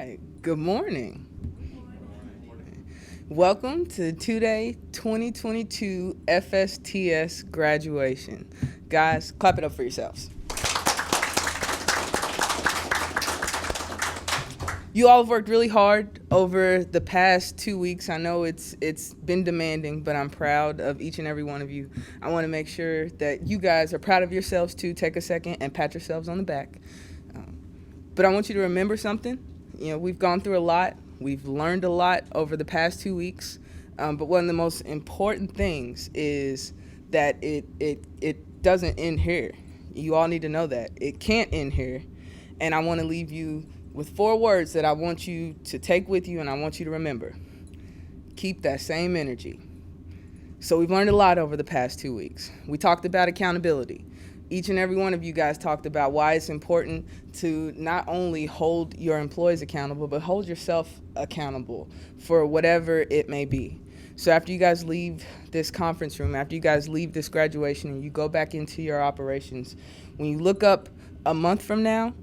right. Good morning. Welcome to two-day 2022 FSTS graduation. Guys, clap it up for yourselves. You all have worked really hard over the past 2 weeks. I know it's been demanding, but I'm proud of each and every one of you. I want to make sure that you guys are proud of yourselves too. Take a second and pat yourselves on the back. But I want you to remember something. We've gone through a lot. We've learned a lot over the past 2 weeks. But one of the most important things is that it doesn't end here. You all need to know that. It can't end here. And I want to leave you with 4 words that I want you to take with you and I want you to remember. Keep that same energy. So we've learned a lot over the past 2 weeks. We talked about accountability. Each and every one of you guys talked about why it's important to not only hold your employees accountable, but hold yourself accountable for whatever it may be. So after you guys leave this conference room, after you guys leave this graduation and you go back into your operations, when you look up a month from now,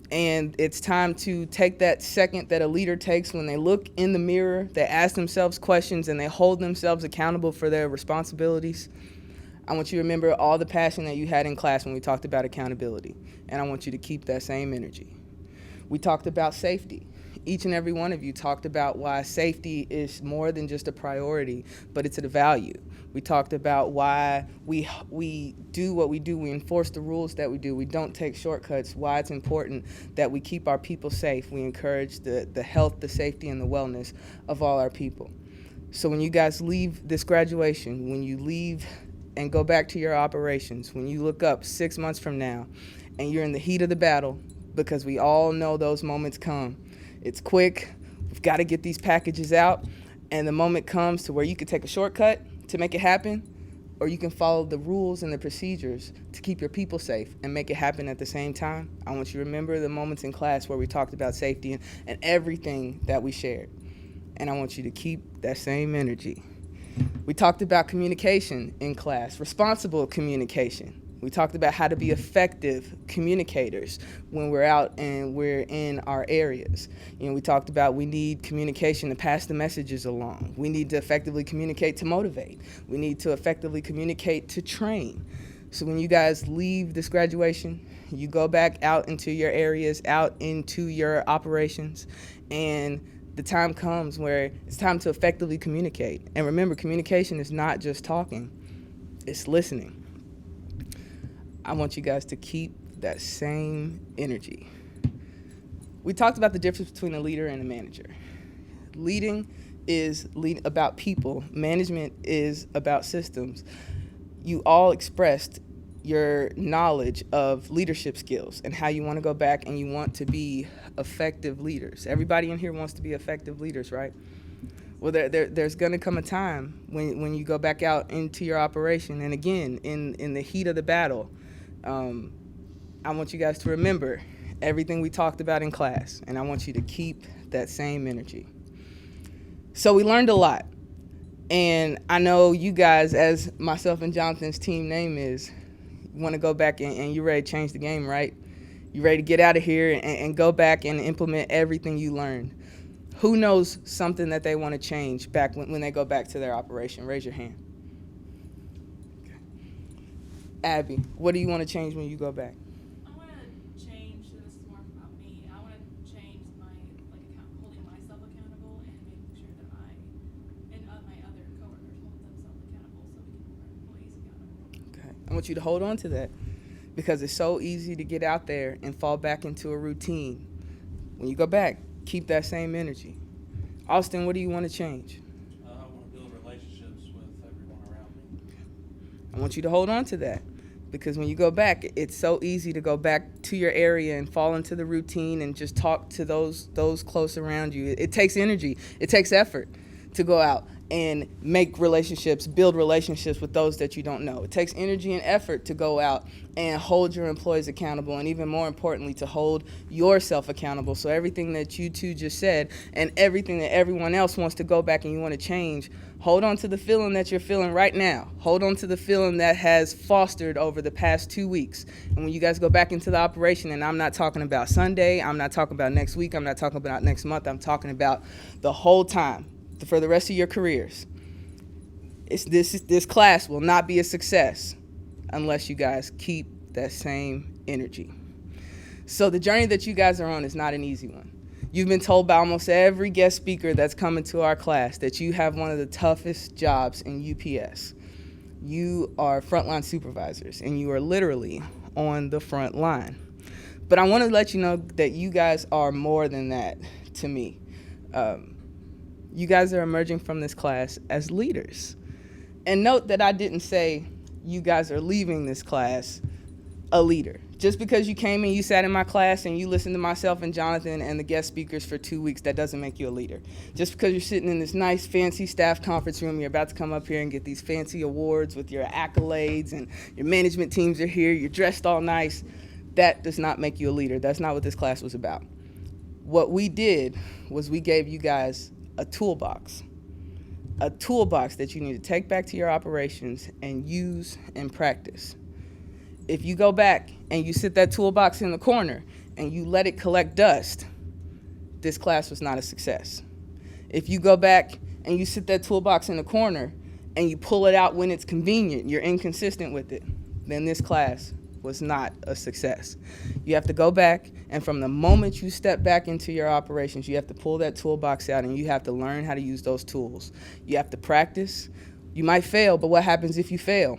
and it's time to take that second that a leader takes when they look in the mirror, they ask themselves questions, and they hold themselves accountable for their responsibilities. I want you to remember all the passion that you had in class when we talked about accountability, and I want you to keep that same energy. We talked about safety. Each and every one of you talked about why safety is more than just a priority, but it's a value. We talked about why we do what we do. We enforce the rules that we do. We don't take shortcuts, why it's important that we keep our people safe. We encourage the health, the safety, and the wellness of all our people. So when you guys leave this graduation, when you leave and go back to your operations, when you look up 6 months from now and you're in the heat of the battle, because we all know those moments come. It's quick. We've got to get these packages out. And the moment comes to where you can take a shortcut to make it happen, or you can follow the rules and the procedures to keep your people safe and make it happen at the same time. I want you to remember the moments in class where we talked about safety and everything that we shared. And I want you to keep that same energy. We talked about communication in class, responsible communication. We talked about how to be effective communicators when we're out and we're in our areas. We talked about we need communication to pass the messages along. We need to effectively communicate to motivate. We need to effectively communicate to train. So when you guys leave this graduation, you go back out into your areas, out into your operations, and the time comes where it's time to effectively communicate. And remember, communication is not just talking, it's listening. I want you guys to keep that same energy. We talked about the difference between a leader and a manager. Leading is about people. Management is about systems. You all expressed your knowledge of leadership skills and how you want to go back and you want to be effective leaders. Everybody in here wants to be effective leaders, right? Well, there's going to come a time when you go back out into your operation, and again, in the heat of the battle, I want you guys to remember everything we talked about in class, and I want you to keep that same energy. So we learned a lot, and I know you guys, as myself and Jonathan's team name is, want to go back and you're ready to change the game, right? You're ready to get out of here and go back and implement everything you learned. Who knows something that they want to change back when they go back to their operation? Raise your hand. Okay. Abby, what do you want to change when you go back? I want to change, so this is more about me, I want to change my, holding myself accountable and making sure that my other coworkers hold themselves accountable so we can hold our employees accountable. Okay. I want you to hold on to that because it's so easy to get out there and fall back into a routine. When you go back, keep that same energy. Austin, what do you want to change? I want to build relationships with everyone around me. I want you to hold on to that because when you go back, it's so easy to go back to your area and fall into the routine and just talk to those close around you. It takes energy. It takes effort to go out and make relationships, build relationships with those that you don't know. It takes energy and effort to go out and hold your employees accountable, and even more importantly, to hold yourself accountable. So everything that you two just said and everything that everyone else wants to go back and you want to change, hold on to the feeling that you're feeling right now. Hold on to the feeling that has fostered over the past 2 weeks. And when you guys go back into the operation, and I'm not talking about Sunday, I'm not talking about next week, I'm not talking about next month, I'm talking about the whole time, for the rest of your careers. This class will not be a success unless you guys keep that same energy. So the journey that you guys are on is not an easy one. You've been told by almost every guest speaker that's coming to our class that you have one of the toughest jobs in UPS. You are frontline supervisors, and you are literally on the front line. But I want to let you know that you guys are more than that to me. You guys are emerging from this class as leaders. And note that I didn't say you guys are leaving this class a leader. Just because you came and you sat in my class and you listened to myself and Jonathan and the guest speakers for 2 weeks, that doesn't make you a leader. Just because you're sitting in this nice, fancy staff conference room, you're about to come up here and get these fancy awards with your accolades and your management teams are here, you're dressed all nice, that does not make you a leader. That's not what this class was about. What we did was we gave you guys a toolbox that you need to take back to your operations and use and practice. If you go back and you sit that toolbox in the corner and you let it collect dust, this class was not a success. If you go back and you sit that toolbox in the corner and you pull it out when it's convenient, you're inconsistent with it, then this class was not a success. You have to go back, and from the moment you step back into your operations, you have to pull that toolbox out and you have to learn how to use those tools. You have to practice. You might fail, but what happens if you fail?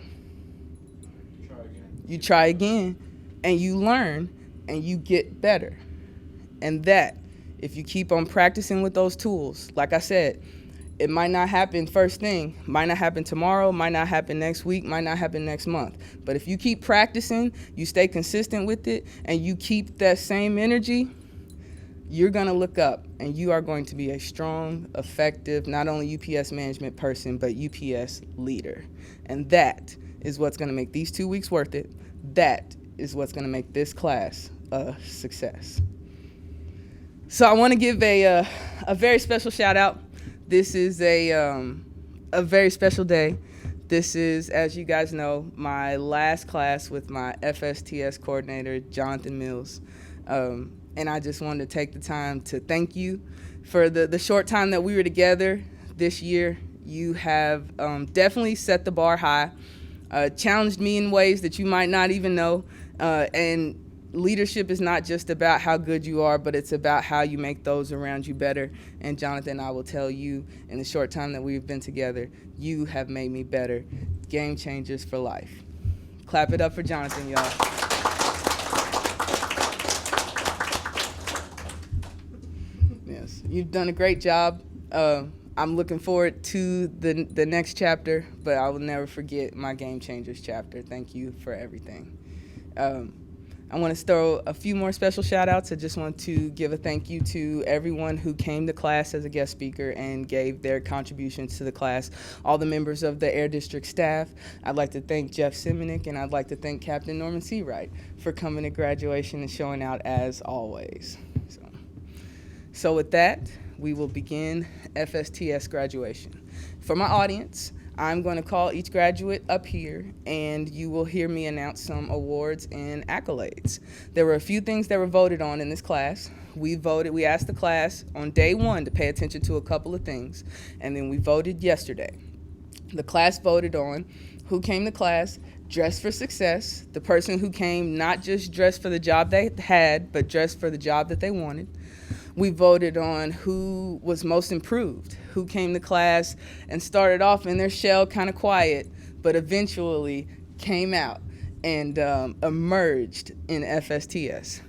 You try again, and you learn, and you get better. And that, if you keep on practicing with those tools, like I said, it might not happen first thing, might not happen tomorrow, might not happen next week, might not happen next month. But if you keep practicing, you stay consistent with it, and you keep that same energy, you're going to look up, and you are going to be a strong, effective, not only UPS management person, but UPS leader. And that is what's going to make these 2 weeks worth it. That is what's going to make this class a success. So I want to give a very special shout out. This is a very special day. This is, as you guys know, my last class with my FSTS coordinator, Jonathan Mills. And I just wanted to take the time to thank you for the short time that we were together this year. You have definitely set the bar high, challenged me in ways that you might not even know, and leadership is not just about how good you are, but it's about how you make those around you better. And Jonathan, I will tell you, in the short time that we've been together, you have made me better. Game changers for life. Clap it up for Jonathan, y'all. Yes, you've done a great job. I'm looking forward to the next chapter, but I will never forget my Game Changers chapter. Thank you for everything. I want to throw a few more special shout outs. I just want to give a thank you to everyone who came to class as a guest speaker and gave their contributions to the class. All the members of the Air District staff. I'd like to thank Jeff Simonick, and I'd like to thank Captain Norman Seawright for coming to graduation and showing out as always. So with that, we will begin FSTS graduation. For my audience, I'm going to call each graduate up here, and you will hear me announce some awards and accolades. There were a few things that were voted on in this class. We asked the class on day one to pay attention to a couple of things, and then we voted yesterday. The class voted on who came to class dressed for success, the person who came not just dressed for the job they had, but dressed for the job that they wanted. We voted on who was most improved, who came to class and started off in their shell kind of quiet, but eventually came out and emerged in FSTS.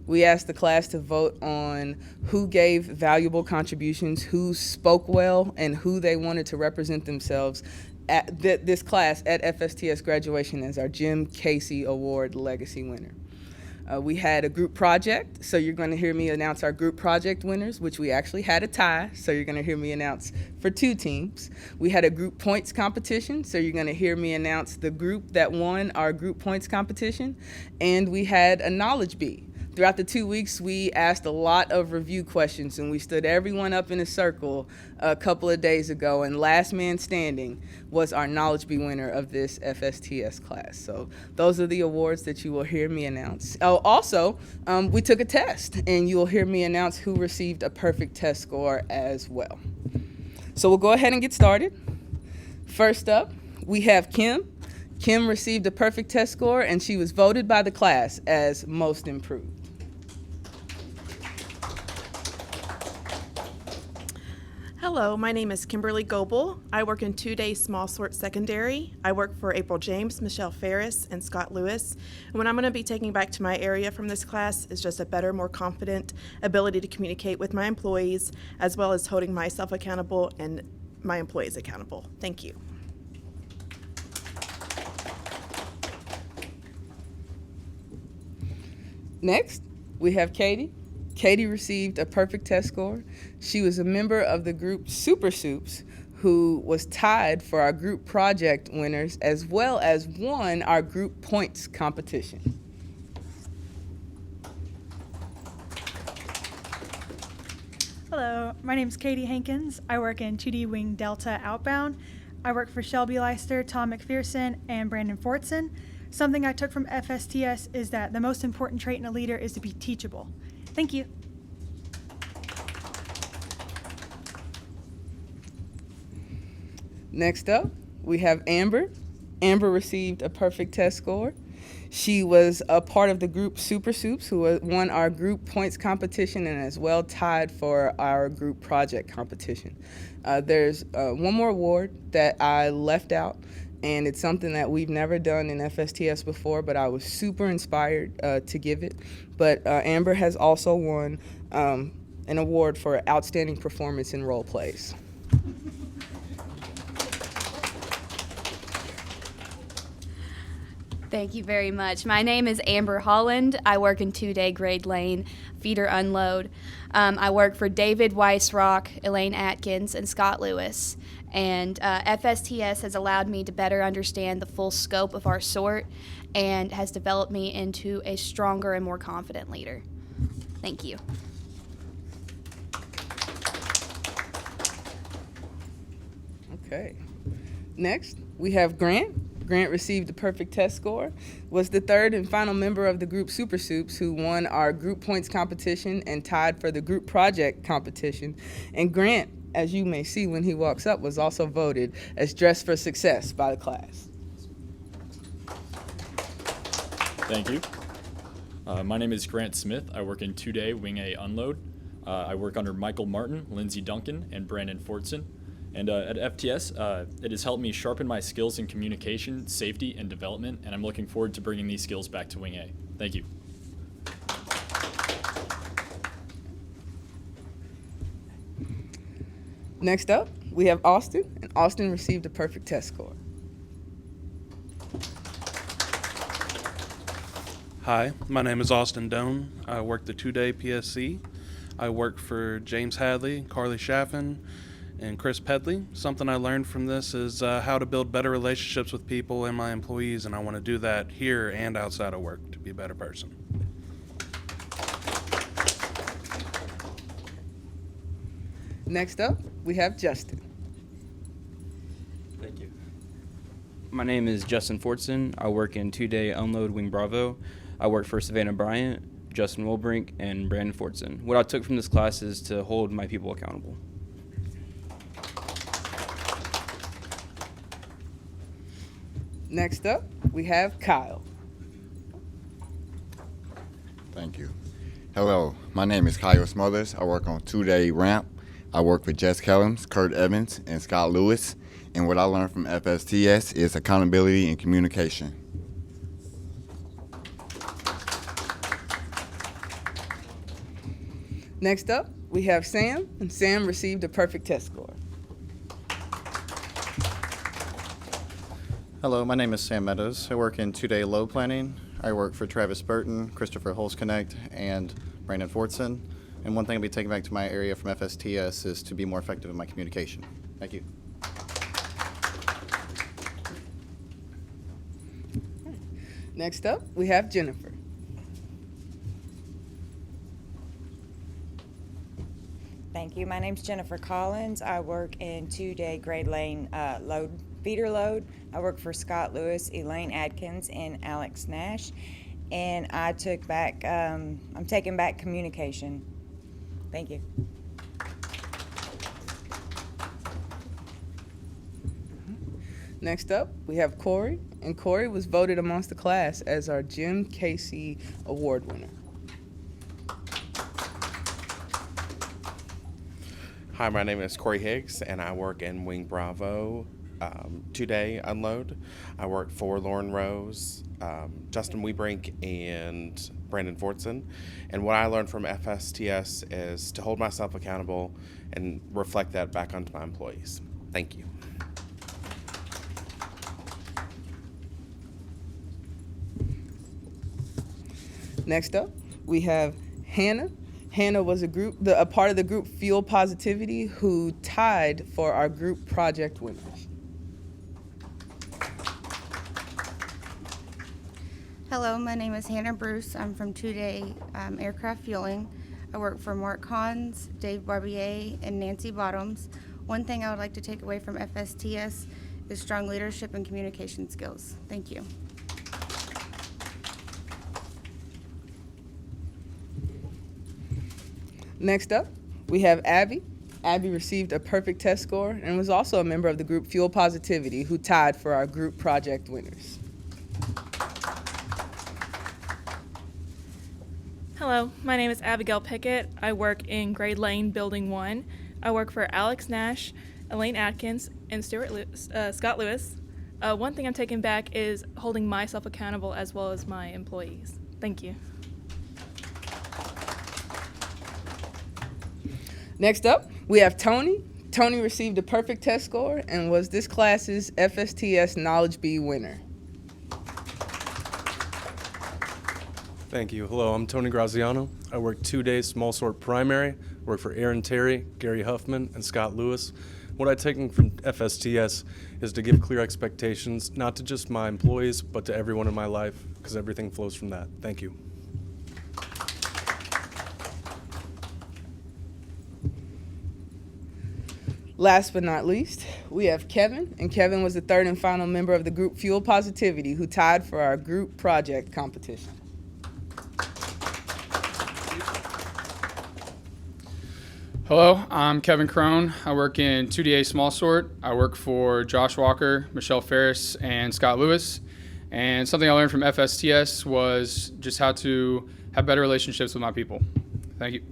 We asked the class to vote on who gave valuable contributions, who spoke well, and who they wanted to represent themselves at this class at FSTS graduation as our Jim Casey Award Legacy winner. We had a group project, so you're going to hear me announce our group project winners, which we actually had a tie, so you're going to hear me announce for 2 teams. We had a group points competition, so you're going to hear me announce the group that won our group points competition. And we had a knowledge bee. Throughout the 2 weeks, we asked a lot of review questions, and we stood everyone up in a circle a couple of days ago, and last man standing was our knowledge bee winner of this FSTS class. So those are the awards that you will hear me announce. Oh, also, we took a test, and you will hear me announce who received a perfect test score as well. So we'll go ahead and get started. First up, we have Kim. Kim received a perfect test score, and she was voted by the class as most improved. Hello, my name is Kimberly Goebel. I work in 2-day small sort secondary. I work for April James, Michelle Ferris, and Scott Lewis. And what I'm going to be taking back to my area from this class is just a better, more confident ability to communicate with my employees, as well as holding myself accountable and my employees accountable. Thank you. Next, we have Katie. Katie received a perfect test score. She was a member of the group Super Soups, who was tied for our group project winners, as well as won our group points competition. Hello, my name is Katie Hankins. I work in 2D Wing Delta Outbound. I work for Shelby Leister, Tom McPherson, and Brandon Fortson. Something I took from FSTS is that the most important trait in a leader is to be teachable. Thank you. Next up, we have Amber. Amber received a perfect test score. She was a part of the group Super Soups, who won our group points competition and as well tied for our group project competition. There's one more award that I left out, and it's something that we've never done in FSTS before, but I was super inspired to give it. But Amber has also won an award for outstanding performance in role plays. Thank you very much. My name is Amber Holland. I work in 2-day grade lane, feeder unload. I work for David Weissrock, Elaine Atkins, and Scott Lewis. And FSTS has allowed me to better understand the full scope of our sort and has developed me into a stronger and more confident leader. Thank you. Okay. Next, we have Grant. Grant received a perfect test score, was the third and final member of the group Super Soups, who won our group points competition and tied for the group project competition. And Grant, as you may see when he walks up, was also voted as Dress for Success by the class. Thank you. My name is Grant Smith. I work in 2-day Wing A Unload. I work under Michael Martin, Lindsey Duncan, and Brandon Fortson. And at FTS, it has helped me sharpen my skills in communication, safety, and development, and I'm looking forward to bringing these skills back to Wing A. Thank you. Next up, we have Austin, and Austin received a perfect test score. Hi, my name is Austin Doan. I work the 2-day PSC. I work for James Hadley, Carly Chaffin, and Chris Pedley. Something I learned from this is how to build better relationships with people and my employees, and I want to do that here and outside of work to be a better person. Next up, we have Justin. Thank you. My name is Justin Fortson. I work in 2-day Unload Wing Bravo. I work for Savannah Bryant, Justin Wilbrink, and Brandon Fortson. What I took from this class is to hold my people accountable. Next up, we have Kyle. Thank you. Hello, my name is Kyle Smothers. I work on 2-day ramp. I work with Jess Kellums, Kurt Evans, and Scott Lewis. And what I learned from FSTS is accountability and communication. Next up, we have Sam, and Sam received a perfect test score. Hello, my name is Sam Meadows. I work in 2-day load planning. I work for Travis Burton, Christopher Holzknecht, and Brandon Fortson. And one thing I'll be taking back to my area from FSTS is to be more effective in my communication. Thank you. Next up, we have Jennifer. Thank you. My name's Jennifer Collins. I work in 2-day grade lane feeder load. I work for Scott Lewis, Elaine Adkins, and Alex Nash. And I'm taking back communication. Thank you. Next up, we have Corey, and Corey was voted amongst the class as our Jim Casey Award winner. Hi, my name is Corey Higgs, and I work in Wing Bravo 2-day unload. I work for Lauren Rose, Justin Webrink, and Brandon Fortson. And what I learned from FSTS is to hold myself accountable and reflect that back onto my employees. Thank you. Next up, we have Hannah. Hannah was a part of the group Fuel Positivity who tied for our group project winners. Hello, my name is Hannah Bruce. I'm from 2-day aircraft fueling. I work for Mark Hans, Dave Barbier, and Nancy Bottoms. One thing I would like to take away from FSTS is strong leadership and communication skills. Thank you. Next up, we have Abby. Abby received a perfect test score and was also a member of the group Fuel Positivity who tied for our group project winners. Hello, my name is Abigail Pickett. I work in Grade Lane Building 1. I work for Alex Nash, Elaine Atkins, and Scott Lewis. One thing I'm taking back is holding myself accountable as well as my employees. Thank you. Next up, we have Tony. Tony received a perfect test score and was this class's FSTS Knowledge Bee winner. Thank you. Hello, I'm Tony Graziano. I work 2-day small sort primary, work for Aaron Terry, Gary Huffman, and Scott Lewis. What I've taken from FSTS is to give clear expectations, not to just my employees, but to everyone in my life, because everything flows from that. Thank you. Last but not least, we have Kevin, and Kevin was the third and final member of the group Fuel Positivity who tied for our group project competition. Hello, I'm Kevin Crone. I work in 2DA Small Sort. I work for Josh Walker, Michelle Ferris, and Scott Lewis. And something I learned from FSTS was just how to have better relationships with my people. Thank you.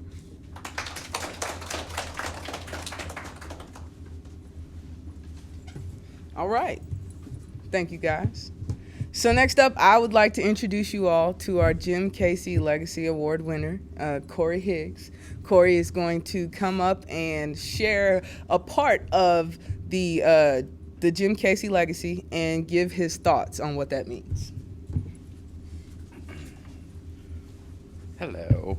All right. Thank you, guys. So next up, I would like to introduce you all to our Jim Casey Legacy Award winner, Corey Higgs. Corey is going to come up and share a part of the Jim Casey legacy and give his thoughts on what that means. Hello.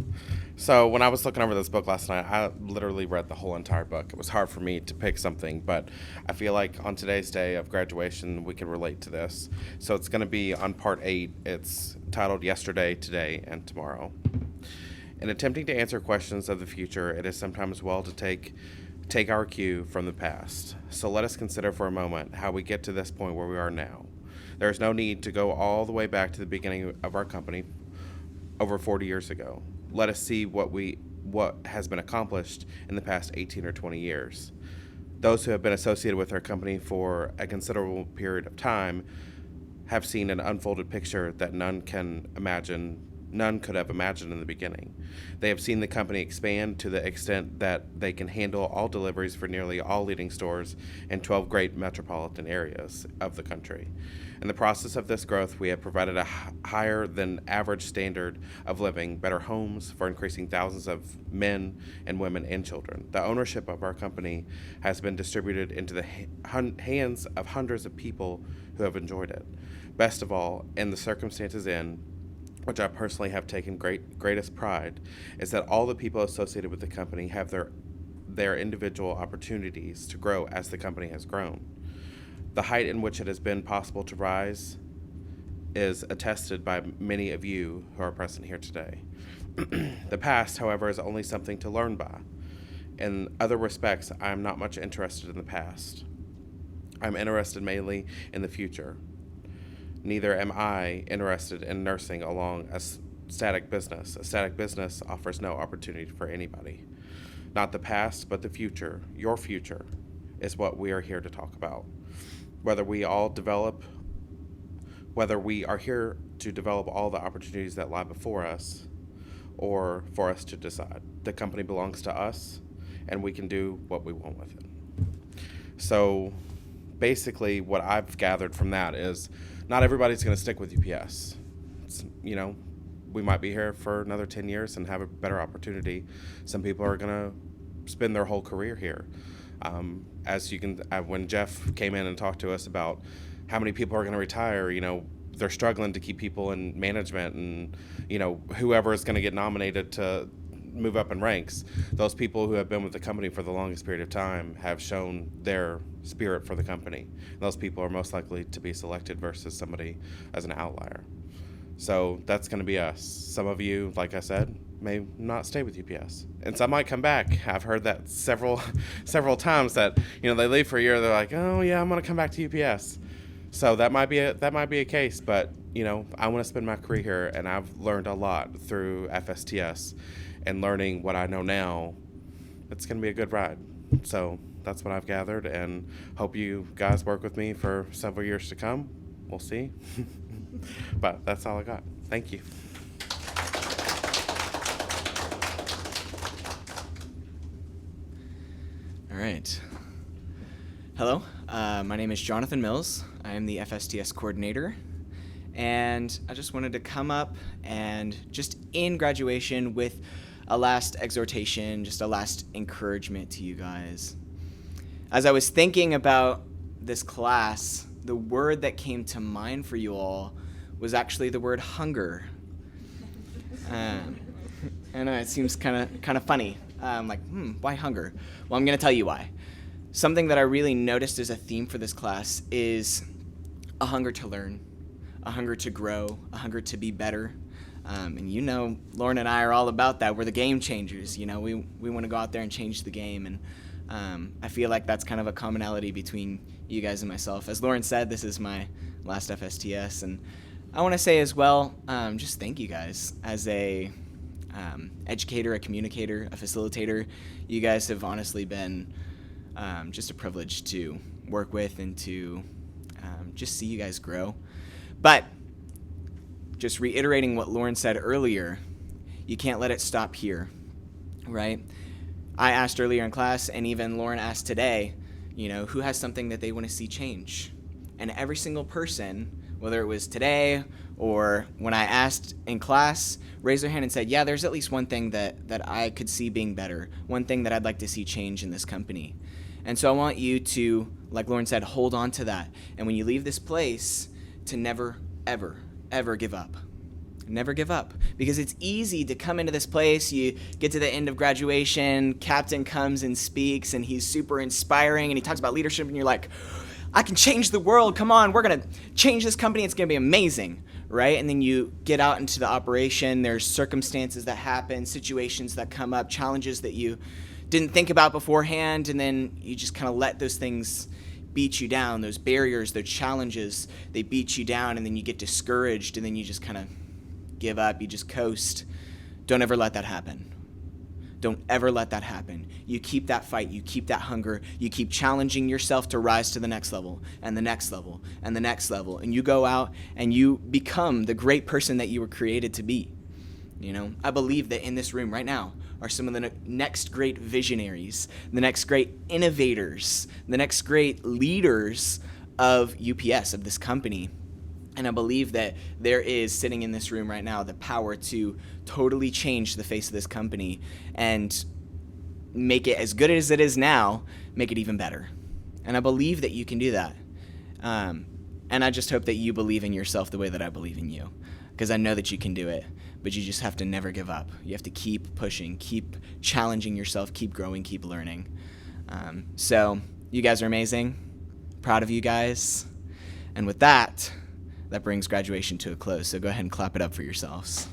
So when I was looking over this book last night, I literally read the whole entire book. It was hard for me to pick something, but I feel like on today's day of graduation, we can relate to this. So it's going to be on part 8. It's titled Yesterday, Today, and Tomorrow. In attempting to answer questions of the future, it is sometimes well to take our cue from the past. So let us consider for a moment how we get to this point where we are now. There is no need to go all the way back to the beginning of our company over 40 years ago. Let us see what has been accomplished in the past 18 or 20 years. Those who have been associated with our company for a considerable period of time have seen an unfolded picture that none could have imagined in the beginning. They have seen the company expand to the extent that they can handle all deliveries for nearly all leading stores in 12 great metropolitan areas of the country. In the process of this growth, we have provided a higher than average standard of living, better homes for increasing thousands of men and women and children. The ownership of our company has been distributed into the hands of hundreds of people who have enjoyed it. Best of all, in the circumstances which I personally have taken greatest pride, is that all the people associated with the company have their individual opportunities to grow as the company has grown. The height in which it has been possible to rise is attested by many of you who are present here today. The past, however, is only something to learn by. In other respects, I am not much interested in the past. I'm interested mainly in the future. Neither am I interested in nursing along a static business. A static business offers no opportunity for anybody. Not the past, but the future. Your future is what we are here to talk about. Whether we are here to develop all the opportunities that lie before us, or for us to decide. The company belongs to us, and we can do what we want with it. So basically what I've gathered from that is not everybody's going to stick with UPS. We might be here for another 10 years and have a better opportunity. Some people are going to spend their whole career here. As you can, when Jeff came in and talked to us about how many people are going to retire, they're struggling to keep people in management, and whoever is going to get nominated to move up in ranks, those people who have been with the company for the longest period of time have shown their spirit for the company. Those people are most likely to be selected versus somebody as an outlier. So that's going to be us. Some of you, like I said, may not stay with UPS, and some might come back. I've heard that several times that they leave for a year, they're like, oh yeah, I'm going to come back to UPS. So that might be a case, but I want to spend my career here, and I've learned a lot through FSTS, and learning what I know now. It's going to be a good ride. So that's what I've gathered, and hope you guys work with me for several years to come. We'll see. But that's all I got. Thank you. All right. Hello, my name is Jonathan Mills. I am the FSTS coordinator, and I just wanted to come up and just in graduation with a last exhortation, just a last encouragement to you guys. As I was thinking about this class, the word that came to mind for you all was actually the word hunger. I know it seems kind of funny. Why hunger? Well, I'm going to tell you why. Something that I really noticed as a theme for this class is a hunger to learn, a hunger to grow, a hunger to be better. And Lauren and I are all about that. We're the game changers. We want to go out there and change the game. And I feel like that's kind of a commonality between you guys and myself. As Lauren said, this is my last FSTS. And I want to say as well, just thank you guys. As a educator, a communicator, a facilitator, you guys have honestly been just a privilege to work with and to just see you guys grow. But just reiterating what Lauren said earlier, you can't let it stop here, right? I asked earlier in class, and even Lauren asked today, who has something that they want to see change? And every single person, whether it was today or when I asked in class, raised their hand and said, yeah, there's at least one thing that I could see being better, one thing that I'd like to see change in this company. And so I want you to, like Lauren said, hold on to that. And when you leave this place, to never, ever, ever give up. Never give up. Because it's easy to come into this place, you get to the end of graduation, captain comes and speaks, and he's super inspiring, and he talks about leadership, and you're like, I can change the world, come on, we're going to change this company, it's going to be amazing, right? And then you get out into the operation, there's circumstances that happen, situations that come up, challenges that you didn't think about beforehand, and then you just kind of let those things beat you down, those barriers, those challenges, they beat you down, and then you get discouraged, and then you just kind of give up, you just coast. Don't ever let that happen. Don't ever let that happen. You keep that fight, you keep that hunger, you keep challenging yourself to rise to the next level, and the next level, and the next level, and you go out and you become the great person that you were created to be. I believe that in this room right now are some of the next great visionaries, the next great innovators, the next great leaders of UPS, of this company. And I believe that there is, sitting in this room right now, the power to totally change the face of this company and make it as good as it is now, make it even better. And I believe that you can do that. And I just hope that you believe in yourself the way that I believe in you. because I know that you can do it, but you just have to never give up. You have to keep pushing, keep challenging yourself, keep growing, keep learning. So you guys are amazing. Proud of you guys. And with that, that brings graduation to a close. So go ahead and clap it up for yourselves.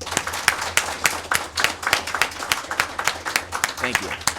Thank you.